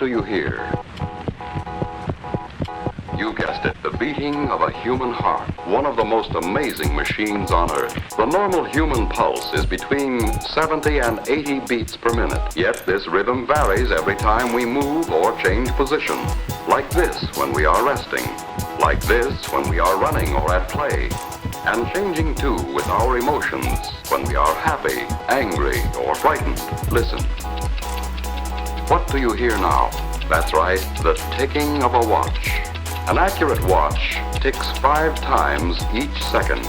do you hear? You guessed it, the beating of a human heart, one of the most amazing machines on Earth. The normal human pulse is between 70 and 80 beats per minute, yet this rhythm varies every time we move or change position. Like this when we are resting, like this when we are running or at play, and changing too with our emotions when we are happy, angry, or frightened. Listen. What do you hear now? That's right, the ticking of a watch. An accurate watch ticks 5 times each second.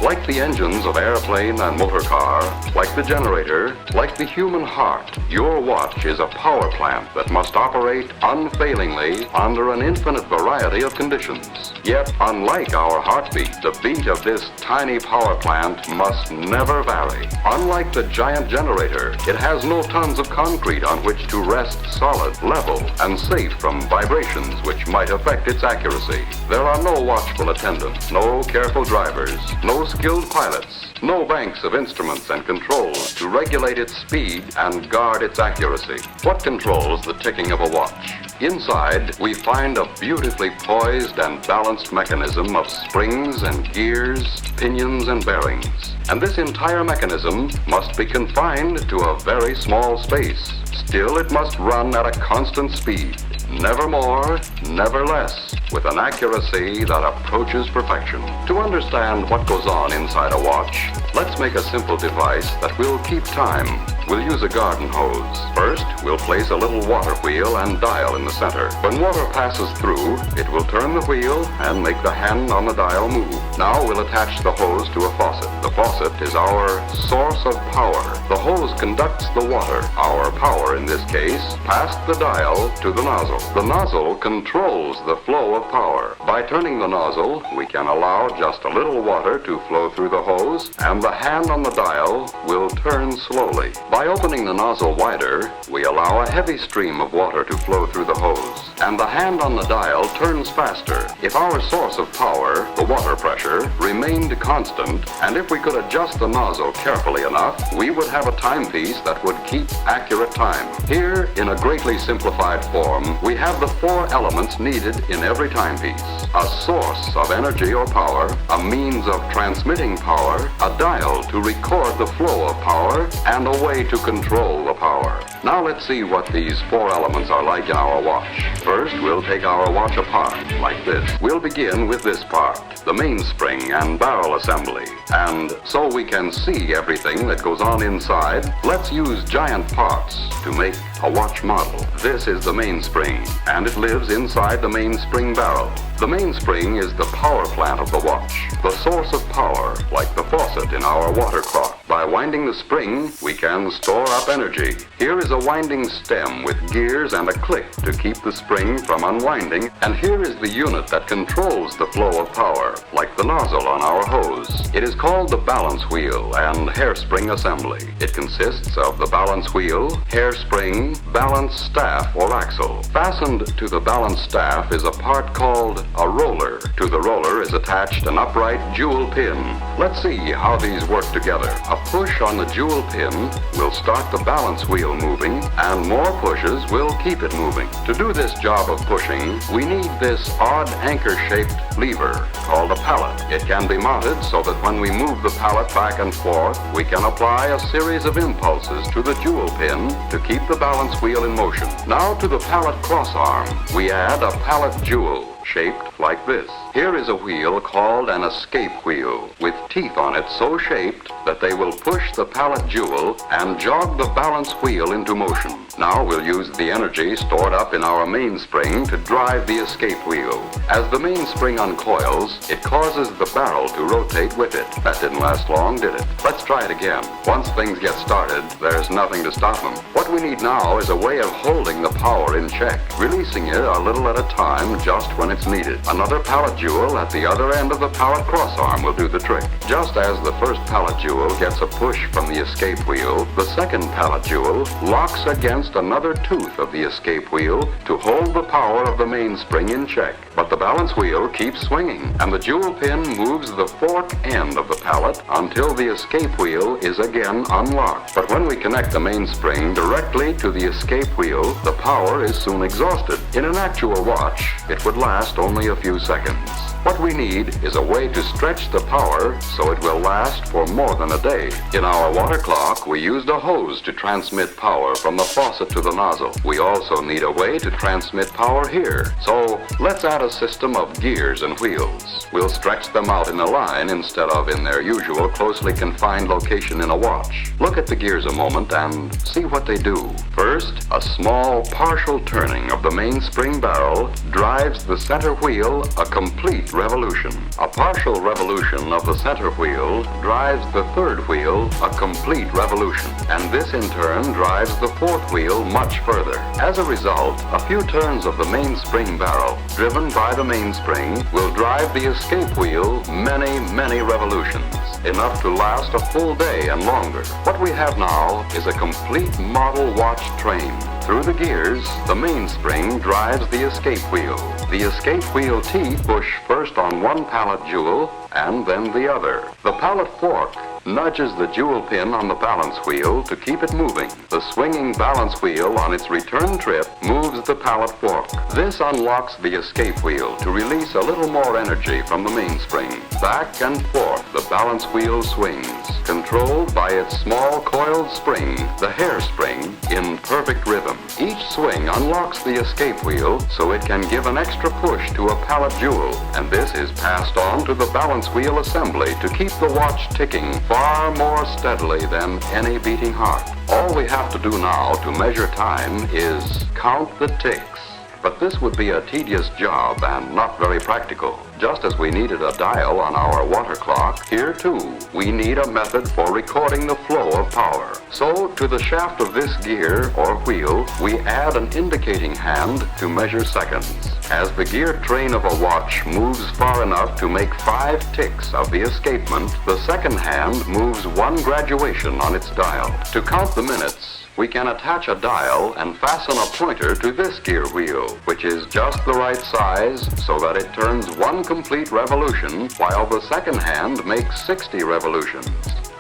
Like the engines of airplane and motor car, like the generator, like the human heart, your watch is a power plant that must operate unfailingly under an infinite variety of conditions. Yet, unlike our heartbeat, the beat of this tiny power plant must never vary. Unlike the giant generator, it has no tons of concrete on which to rest solid, level, and safe from vibrations which might affect its accuracy. There are no watchful attendants, no careful drivers, no skilled pilots, no banks of instruments and controls to regulate its speed and guard its accuracy. What controls the ticking of a watch? Inside, we find a beautifully poised and balanced mechanism of springs and gears, pinions and bearings. And this entire mechanism must be confined to a very small space. Still, it must run at a constant speed. Never more, never less, with an accuracy that approaches perfection. To understand what goes on inside a watch, let's make a simple device that will keep time. We'll use a garden hose. First, we'll place a little water wheel and dial in the center. When water passes through, it will turn the wheel and make the hand on the dial move. Now we'll attach the hose to a faucet. The faucet is our source of power. The hose conducts the water, our power in this case, past the dial to the nozzle. The nozzle controls the flow of power. By turning the nozzle, we can allow just a little water to flow through the hose, and the hand on the dial will turn slowly. By opening the nozzle wider, we allow a heavy stream of water to flow through the hose, and the hand on the dial turns faster. If our source of power, the water pressure, remained constant, and if we could adjust the nozzle carefully enough, we would have a timepiece that would keep accurate time. Here, in a greatly simplified form, we have the 4 elements needed in every timepiece. A source of energy or power, a means of transmitting power, a dial to record the flow of power, and a way to control the power. Now let's see what these 4 elements are like in our watch. First, we'll take our watch apart, like this. We'll begin with this part, the mainspring and barrel assembly. And so we can see everything that goes on inside, let's use giant parts to make a watch model. This is the mainspring, and it lives inside the mainspring barrel. The mainspring is the power plant of the watch, the source of power, like the faucet in our water clock. By winding the spring, we can store up energy. Here is a winding stem with gears and a click to keep the spring from unwinding, and here is the unit that controls the flow of power, like the nozzle on our hose. It is called the balance wheel and hairspring assembly. It consists of the balance wheel, hairspring, balance staff or axle. Fastened to the balance staff is a part called a roller. To the roller is attached an upright jewel pin. Let's see how these work together. A push on the jewel pin will start the balance wheel moving, and more pushes will keep it moving. To do this job of pushing, we need this odd anchor-shaped lever called a pallet. It can be mounted so that when we move the pallet back and forth, we can apply a series of impulses to the jewel pin to keep the balance wheel in motion. Now to the pallet crossarm, we add a pallet jewel shaped like this. Here is a wheel called an escape wheel, with teeth on it so shaped that they will push the pallet jewel and jog the balance wheel into motion. Now we'll use the energy stored up in our mainspring to drive the escape wheel. As the mainspring uncoils, it causes the barrel to rotate with it. That didn't last long, did it? Let's try it again. Once things get started, there's nothing to stop them. What we need now is a way of holding the power in check, releasing it a little at a time just when it's needed. Another pallet jewel at the other end of the pallet crossarm will do the trick. Just as the first pallet jewel gets a push from the escape wheel, the second pallet jewel locks against another tooth of the escape wheel to hold the power of the mainspring in check. But the balance wheel keeps swinging, and the jewel pin moves the fork end of the pallet until the escape wheel is again unlocked. But when we connect the mainspring directly to the escape wheel, the power is soon exhausted. In an actual watch, it would last only a few seconds. What we need is a way to stretch the power so it will last for more than a day. In our water clock, we used a hose to transmit power from the faucet to the nozzle. We also need a way to transmit power here. So let's add a system of gears and wheels. We'll stretch them out in a line instead of in their usual closely confined location in a watch. Look at the gears a moment and see what they do. First, a small partial turning of the mainspring barrel drives the center wheel a complete revolution. A partial revolution of the center wheel drives the third wheel a complete revolution, and this in turn drives the fourth wheel much further. As a result, a few turns of the mainspring barrel driven by the mainspring will drive the escape wheel many revolutions, enough to last a full day and longer. What we have now is a complete model watch train. Through the gears, the mainspring drives the escape wheel. The escape wheel teeth push first on one pallet jewel and then the other. The pallet fork nudges the jewel pin on the balance wheel to keep it moving. The swinging balance wheel on its return trip moves the pallet fork. This unlocks the escape wheel to release a little more energy from the mainspring. Back and forth the balance wheel swings, controlled by its small coiled spring, the hairspring, in perfect rhythm. Each swing unlocks the escape wheel so it can give an extra push to a pallet jewel, and this is passed on to the balance wheel assembly to keep the watch ticking far more steadily than any beating heart. All we have to do now to measure time is count the ticks. But this would be a tedious job and not very practical. Just as we needed a dial on our water clock, here too we need a method for recording the flow of power. So to the shaft of this gear or wheel, we add an indicating hand to measure seconds. As the gear train of a watch moves far enough to make 5 ticks of the escapement, the second hand moves 1 graduation on its dial. To count the minutes, we can attach a dial and fasten a pointer to this gear wheel, which is just the right size so that it turns 1 complete revolution while the second hand makes 60 revolutions.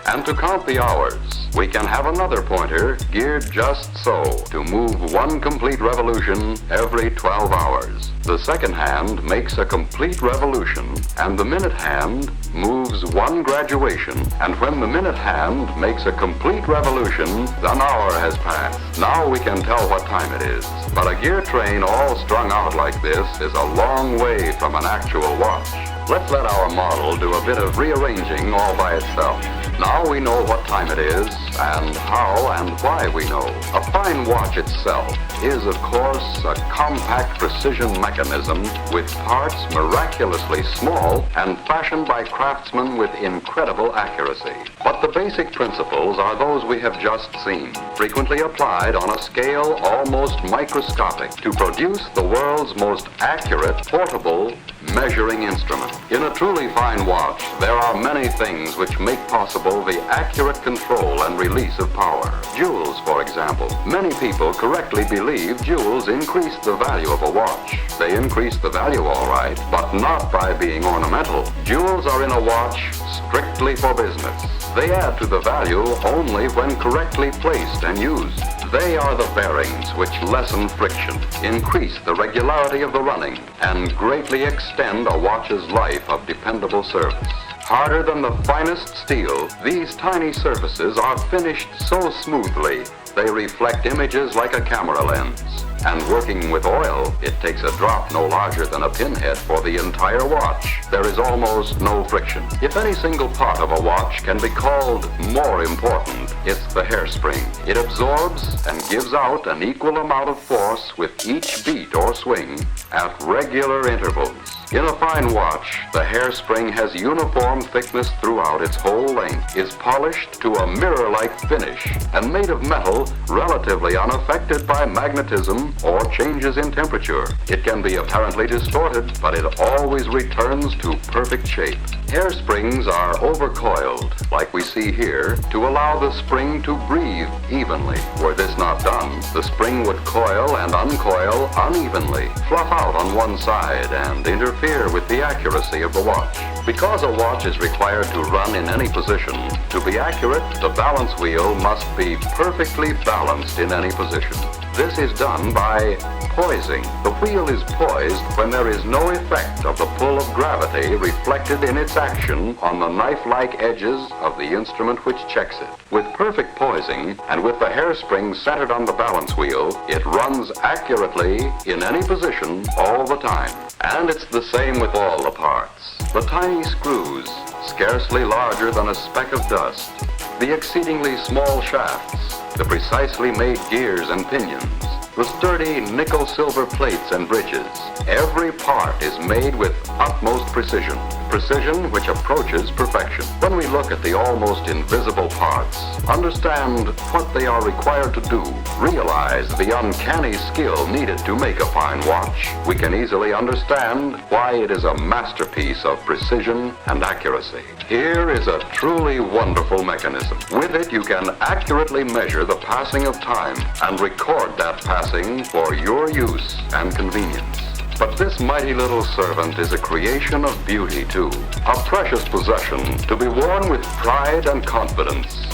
And to count the hours, we can have another pointer geared just so to move 1 complete revolution every 12 hours. The second hand makes a complete revolution, and the minute hand moves 1 graduation. And when the minute hand makes a complete revolution, an hour has passed. Now we can tell what time it is. But a gear train all strung out like this is a long way from an actual watch. Let's let our model do a bit of rearranging all by itself. Now we know what time it is, and how and why we know. A fine watch itself is, of course, a compact precision mechanism with parts miraculously small and fashioned by craftsmen with incredible accuracy. But the basic principles are those we have just seen, frequently applied on a scale almost microscopic to produce the world's most accurate portable measuring instrument. In a truly fine watch, there are many things which make possible the accurate control and release of power. Jewels, for example. Many people correctly believe jewels increase the value of a watch. They increase the value all right, but not by being ornamental. Jewels are in a watch strictly for business. They add to the value only when correctly placed and used. They are the bearings which lessen friction, increase the regularity of the running, and greatly extend a watch's life of dependable service. Harder than the finest steel, these tiny surfaces are finished so smoothly they reflect images like a camera lens. And working with oil, it takes a drop no larger than a pinhead for the entire watch. There is almost no friction. If any single part of a watch can be called more important, it's the hairspring. It absorbs and gives out an equal amount of force with each beat or swing at regular intervals. In a fine watch, the hairspring has uniform thickness throughout its whole length, is polished to a mirror-like finish, and made of metal still relatively unaffected by magnetism or changes in temperature. It can be apparently distorted, but it always returns to perfect shape. Hairsprings are overcoiled, like we see here, to allow the spring to breathe evenly. Were this not done, the spring would coil and uncoil unevenly, fluff out on one side, and interfere with the accuracy of the watch. Because a watch is required to run in any position, to be accurate, the balance wheel must be perfectly balanced in any position. This is done by poising. The wheel is poised when there is no effect of the pull of gravity reflected in its action on the knife-like edges of the instrument which checks it. With perfect poising, and with the hairspring centered on the balance wheel, it runs accurately in any position all the time. And it's the same with all the parts. The tiny screws, scarcely larger than a speck of dust, the exceedingly small shafts, the precisely made gears and pinions, the sturdy nickel-silver plates and bridges. Every part is made with utmost precision, precision which approaches perfection. When we look at the almost invisible parts, understand what they are required to do, realize the uncanny skill needed to make a fine watch, we can easily understand why it is a masterpiece of precision and accuracy. Here is a truly wonderful mechanism. With it, you can accurately measure the passing of time and record that passing for your use and convenience. But this mighty little servant is a creation of beauty too, a precious possession to be worn with pride and confidence.